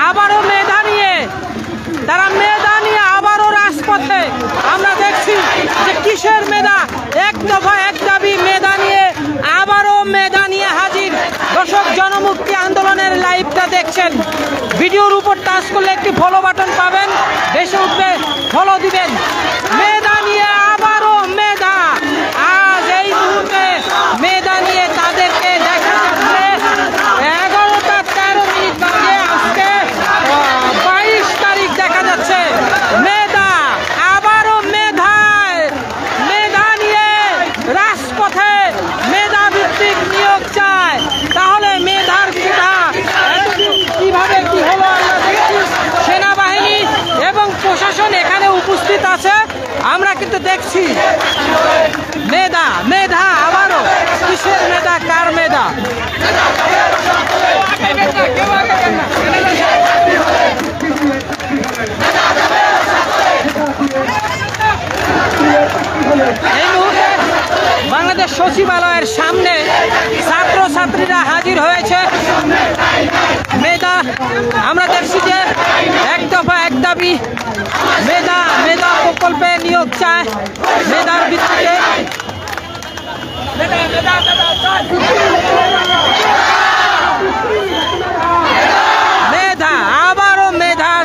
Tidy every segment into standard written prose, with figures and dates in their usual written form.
আবারও মেধা নিয়ে তারা আবারও রাজপথে। আমরা দেখছি যে কিসের মেধা, এক দফা এক দাবি মেধা নিয়ে আবারও মেধা নিয়ে হাজির। দর্শক, জনমুক্তি আন্দোলনের লাইভটা দেখছেন, ভিডিওর উপর টাচ করলে একটি ফলো বাটন পাবেন, বেশি উঠবে ফলো দিবেন। মেধা নিয়ে আবারও মেধা, আজ এই মুহূর্তে মেধা নিয়ে তাদেরকে দেখা যাচ্ছে 11টা 13 মিনিট বাজে, আজকে 22 তারিখ দেখা যাচ্ছে। মেধা আবারও মেধা নিয়ে রাজপথে, মেধা ভিত্তিক নিয়োগ চায়। তাহলে মেধার কোটা কিভাবে কি হলো আমরা দেখছি। সেনাবাহিনী এবং প্রশাসন এখানে উপস্থিত আছে, আমরা কিন্তু দেখছি। মেধা আবারও, কিসের মেধা, কার মেধা? এই মুহূর্তে বাংলাদেশ সচিবালয়ের সামনে ছাত্রছাত্রীরা হাজির হয়েছে। মেধা, আমরা দেখছি যে এক দফা এক দাবি, মেধা প্রকল্পে নিয়োগ চায়। মেধার ভিত্তিতে মেধা, আবারও মেধার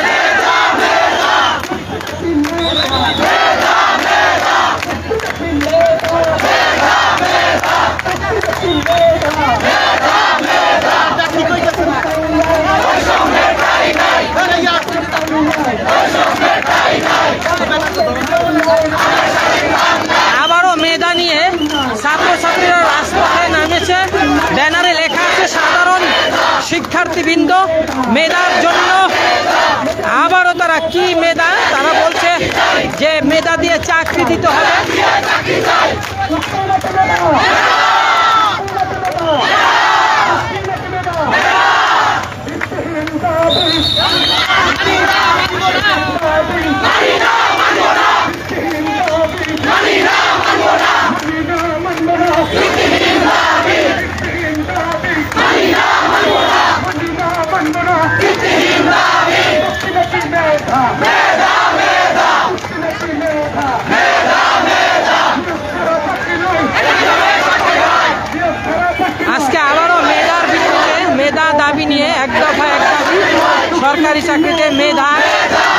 আবারও মেধা নিয়ে ছাত্রছাত্রীরা রাজপথে নামেছে। ব্যানারে লেখা আছে সাধারণ শিক্ষার্থীবৃন্দ মেধার জন্য। আবারও তারা কি মেধা, তারা বলছে যে মেধা দিয়ে চাকরি দিতে হবে। আজকে আবারও মেধার ভিত্তিতে, মেধা দাবি নিয়ে এক দফা এক দাবি, সরকারি চাকরিতে মেধার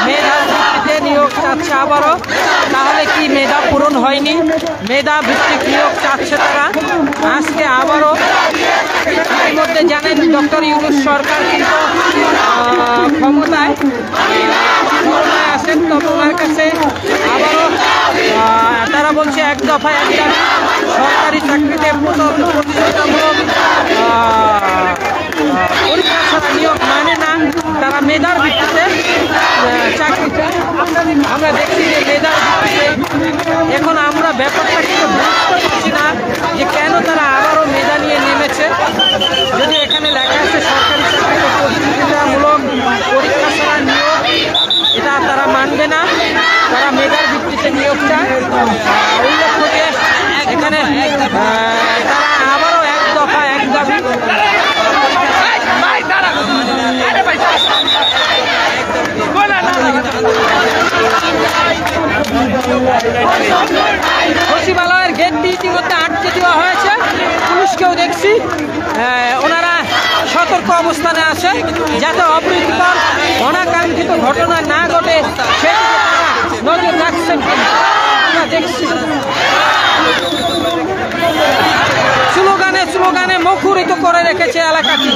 ভিত্তিতে নিয়োগ চাচ্ছে আবারও। তাহলে কি মেধা পূরণ হয়নি? মেধা ভিত্তিক নিয়োগ চাচ্ছে তারা আজকে আবারও। ইতিমধ্যে জানেন ডক্টর ইউনূস সরকার কিন্তু ক্ষমতায় আছেন, তবে ওনার কাছে আবারও তারা বলছে এক দফা এক দাবি, সরকারি চাকরিতে প্রতিযোগিতামূলক পরীক্ষা ছাড়া নিয়োগ মানে না, তারা মেধার ভিত্তিতে চাকরি চায়। আমরা দেখছি যে মেধার ভিত্তিতে এখন আমরা ব্যাপারটা কিন্তু বুঝতে পারছি না যে কেন তারা আবারও মেধা নিয়ে নেমেছে। যদি এখানে লেখা আছে সরকারি চাকরিতে প্রতিযোগিতামূলক পরীক্ষা ছাড়া নিয়োগ, এটা তারা মানবে না, তারা মেধার ভিত্তিতে নিয়োগ চায়। উল্লেখ্য যে এখানে তারা আবারও এক দফা এক দাবি। সচিবালয়ের গেটটি ইতিমধ্যে আটকে দেওয়া হয়েছে, পুলিশকেও দেখছি ওনারা সতর্ক অবস্থানে আছে যাতে অপ্রীতিকর অনাকাঙ্ক্ষিত ঘটনা না ঘটে সেদিকে তারা নজর রাখছেন। আমরা দেখছি স্লোগানে মুখরিত করে রেখেছে এলাকাটি।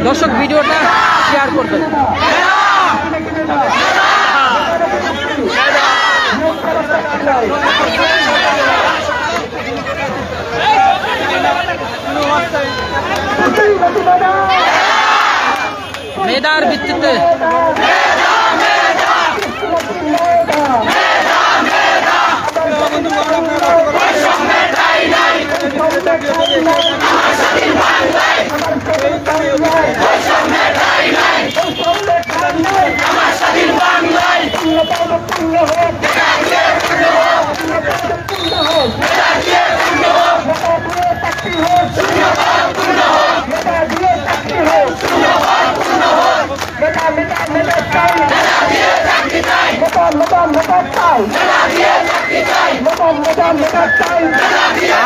দর্শক, ভিডিওটা শেয়ার করবেন। মেধার ভিত্তিতে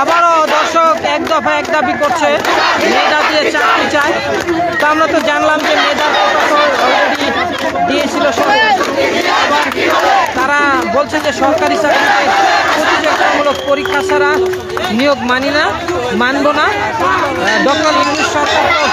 আবারও দর্শক এক দফা এক দাবি করছে, মেধা দিয়ে চাকরি চায়। তো আমরা তো জানলাম যে মেধার কথা তো অলরেডি দিয়েছিল সরকার, তারা বলছে যে সরকারি চাকরিতে প্রতিযোগিতামূলক পরীক্ষা ছাড়া নিয়োগ মানব না। ডক্টর ইউনূস সরকার তো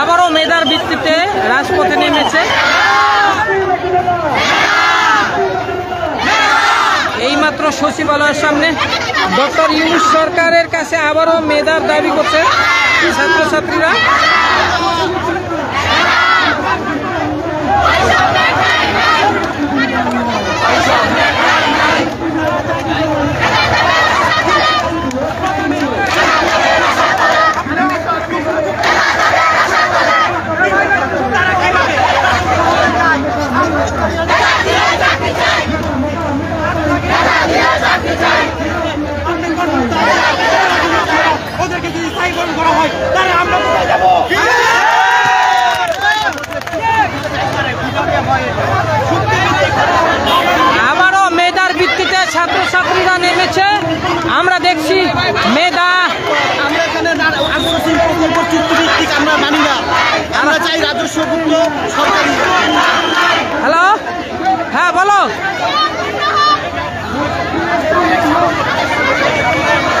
আবারও মেধার ভিত্তিতে রাজপথে নেমেছে। এইমাত্র সচিবালয়ের সামনে ডক্টর ইউনূস সরকারের কাছে আবারও মেধার দাবি করছে ছাত্রছাত্রীরা। আবারও মেধার ভিত্তিতে ছাত্রছাত্রীরা নেমেছে। আমরা দেখছি মেধা, আমরা এখানে আদিবাসী প্রকল্প চুক্তিভিত্তিক আমরা মানি না, আমরা চাই রাজস্বপূর্ণ সরকারি। হ্যালো, হ্যাঁ বলো,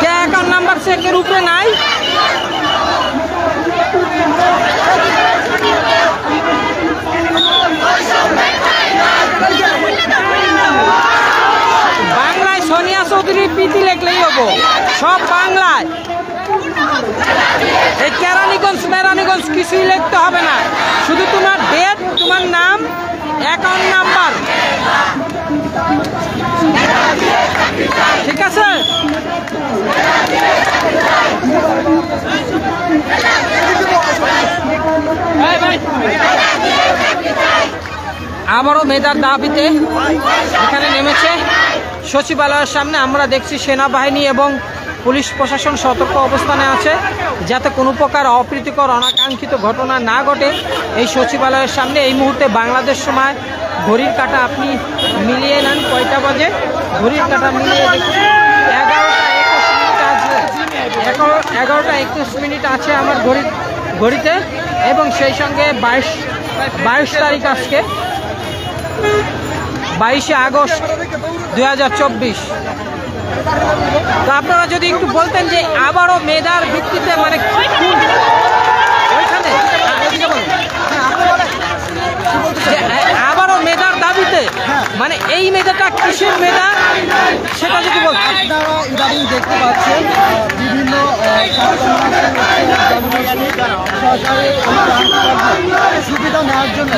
কে অ্যাকাউন্ট নাম্বার চেকের উপরে নাই? বাংলায় সোনিয়া চৌধুরী প্রীতি লিখলেই হবো, সব বাংলায়। এই কেরানীগঞ্জ মেরানীগঞ্জ কিছুই লিখতে হবে না, শুধু তোমার ডেট, তোমার নাম, অ্যাকাউন্ট নাম্বার, ঠিক আছে? আবারও মেধার দাবিতে এখানে নেমেছে সচিবালয়ের সামনে। আমরা দেখছি সেনাবাহিনী এবং পুলিশ প্রশাসন সতর্ক অবস্থানে আছে যাতে কোনো প্রকার অপ্রীতিকর অনাকাঙ্ক্ষিত ঘটনা না ঘটে। এই সচিবালয়ের সামনে এই মুহূর্তে বাংলাদেশ সময় ঘড়ির কাঁটা আপনি মিলিয়ে নেন, কয়টা বাজে? ঘড়ির কাঁটা মিলিয়ে দেখুন 11টা 21 মিনিট আছে আমার ঘড়িতে, এবং সেই সঙ্গে 22 তারিখ আজকে 22শে আগস্ট 2024। তো আপনারা যদি একটু বলতেন যে আবারও মেধার ভিত্তিতে মানে আবারও মেধার দাবিতে মানে এই মেধাটা কিসের মেধা সেটা যদি বলতেন। আপনারা ইদানিং দেখতে পাচ্ছেন বিভিন্ন সরকারি সুবিধা নেওয়ার জন্য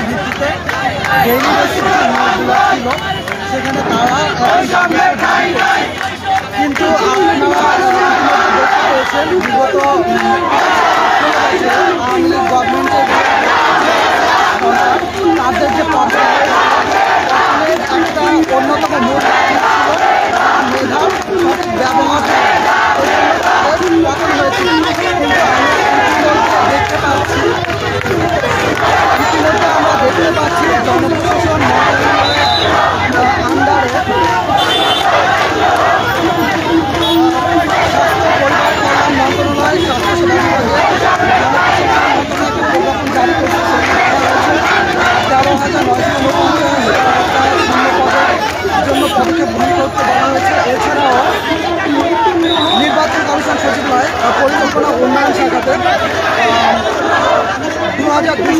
ভিত্তিতে ছিল, সেখানে তারা কিন্তু আপনারা বিগত গভর্নমেন্টের তাদের যে একটা অন্যতম মূল মেধার ব্যবহার পতন হয়েছিল। কিন্তু দেখতে পাচ্ছি ইতিমধ্যে আমরা দেখতে পাচ্ছি জনপ্রশাসন আন্ডারে স্বাস্থ্য পরিবার কল্যাণ মন্ত্রণালয়, স্বাস্থ্য সেবা পরিকল্পনা উন্নয়ন শাখাতে 2231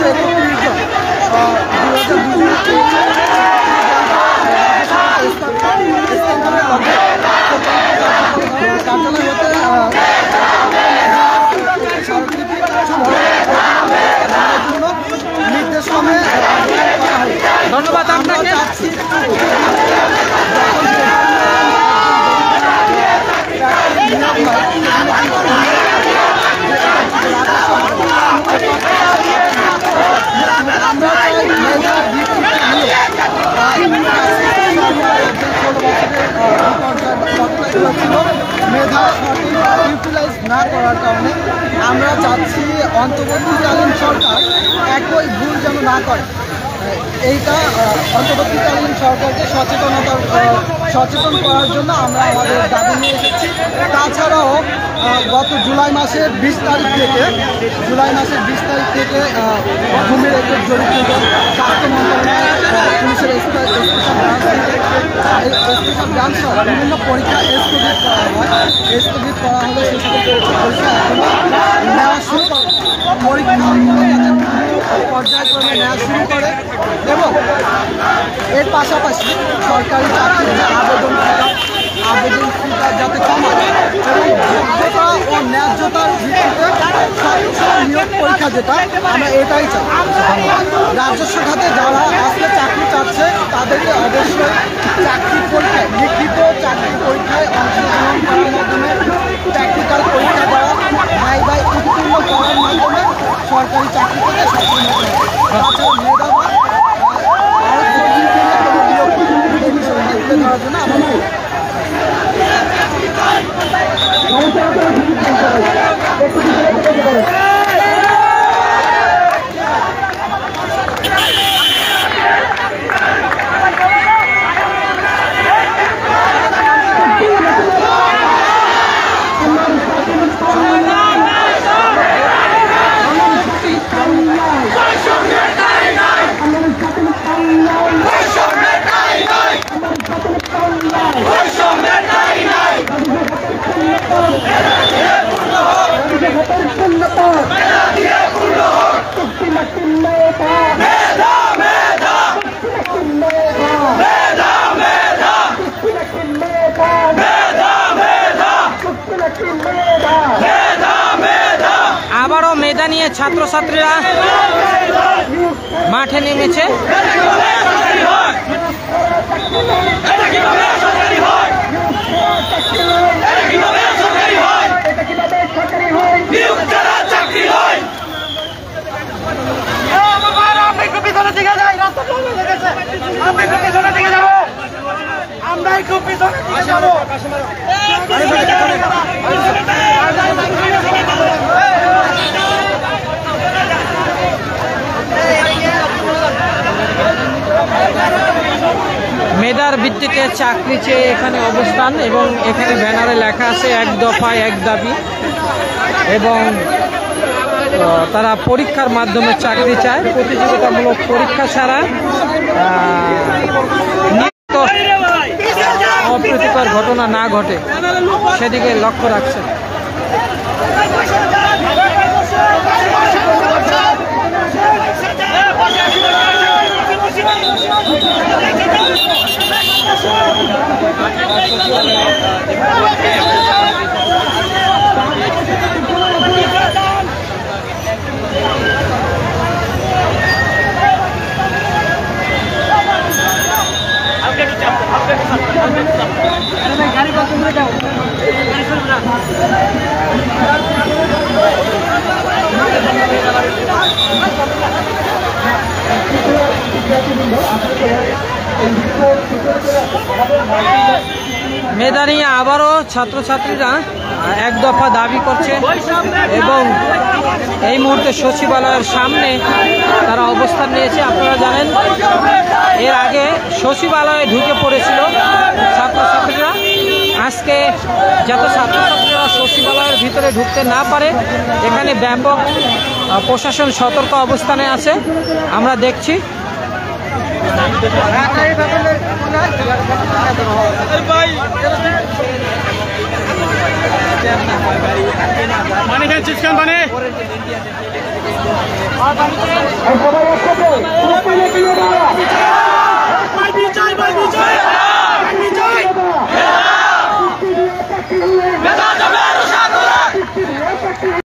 জন কার্যালয় হতে নির্দেশক্রমে ধন্যবাদ আপনাকে। মেধা সঠিক ইউটিলাইজ না করার কারণে আমরা চাচ্ছি অন্তর্বর্তীকালীন সরকার একই ভুল যেন না করে। এইটা অন্তর্বর্তীকালীন সরকারকে সচেতন করার জন্য আমরা আমাদের দাবি নিয়ে এসেছি। তাছাড়াও গত জুলাই মাসের 20 তারিখ থেকে ভূমির রেকর্ড জরিপ স্বাস্থ্য মন্ত্রণালয় পুলিশের স্পেশাল ব্রাঞ্চ বিভিন্ন পরীক্ষা স্থগিত করা হলে সেই সকল পরীক্ষা এখনো নেওয়া শুরু করে পর্যায়ক্রমে নেওয়া শুরু করে এবং এর পাশাপাশি সরকারি চাকরির যে আবেদন ফিটা যাতে কমায় এবং যোগ্যতা ও ন্যায্যতার ভিত্তিতে নিয়োগ পরীক্ষা যেটা আমরা এটাই চাই। রাজস্ব খাতে যারা আজকে চাকরি চাচ্ছে তাদেরকে অবশ্যই চাকরির পরীক্ষায় লিখিত চাকরির পরীক্ষায় অংশগ্রহণ করার মাধ্যমে প্র্যাকটিক্যাল পরীক্ষা দেওয়া ভাই উত্তীর্ণ করার মাধ্যমে সরকারি চাকরি থেকে সক্ষম হতে হবে। তাছাড়া মেধাবা এই বিষয়টি তুলে ধরার জন্য আমাদের আবারও মেধা নিয়ে ছাত্রছাত্রীরা মাঠে নেমেছে। আমরা একটু পিছনে দিকে যাবো। মেধার ভিত্তিতে চাকরি চেয়ে এখানে অবস্থান এবং এখানে ব্যানারে লেখা আছে 1 দফা 1 দাবি এবং তারা পরীক্ষার মাধ্যমে চাকরি চায়। প্রতিযোগিতামূলক পরীক্ষা ছাড়া অপ্রীতিকর ঘটনা না ঘটে সেদিকে লক্ষ্য রাখছে। মেধা নিয়ে আবারও ছাত্রছাত্রীরা 1 দফা দাবি করছে এবং এই মুহূর্তে সচিবালয়ের সামনে তারা অবস্থান নিয়েছে। আপনারা জানেন এর আগে সচিবালয়ে ঢুকে পড়েছিল ছাত্রছাত্রীরা। আজকে যাতে ছাত্রছাত্রীরা সচিবালয়ের ভিতরে ঢুকতে না পারে এখানে ব্যাপক প্রশাসন সতর্ক অবস্থানে আছে। আমরা দেখছি মানে চিকেন মানে সবাই একসাথে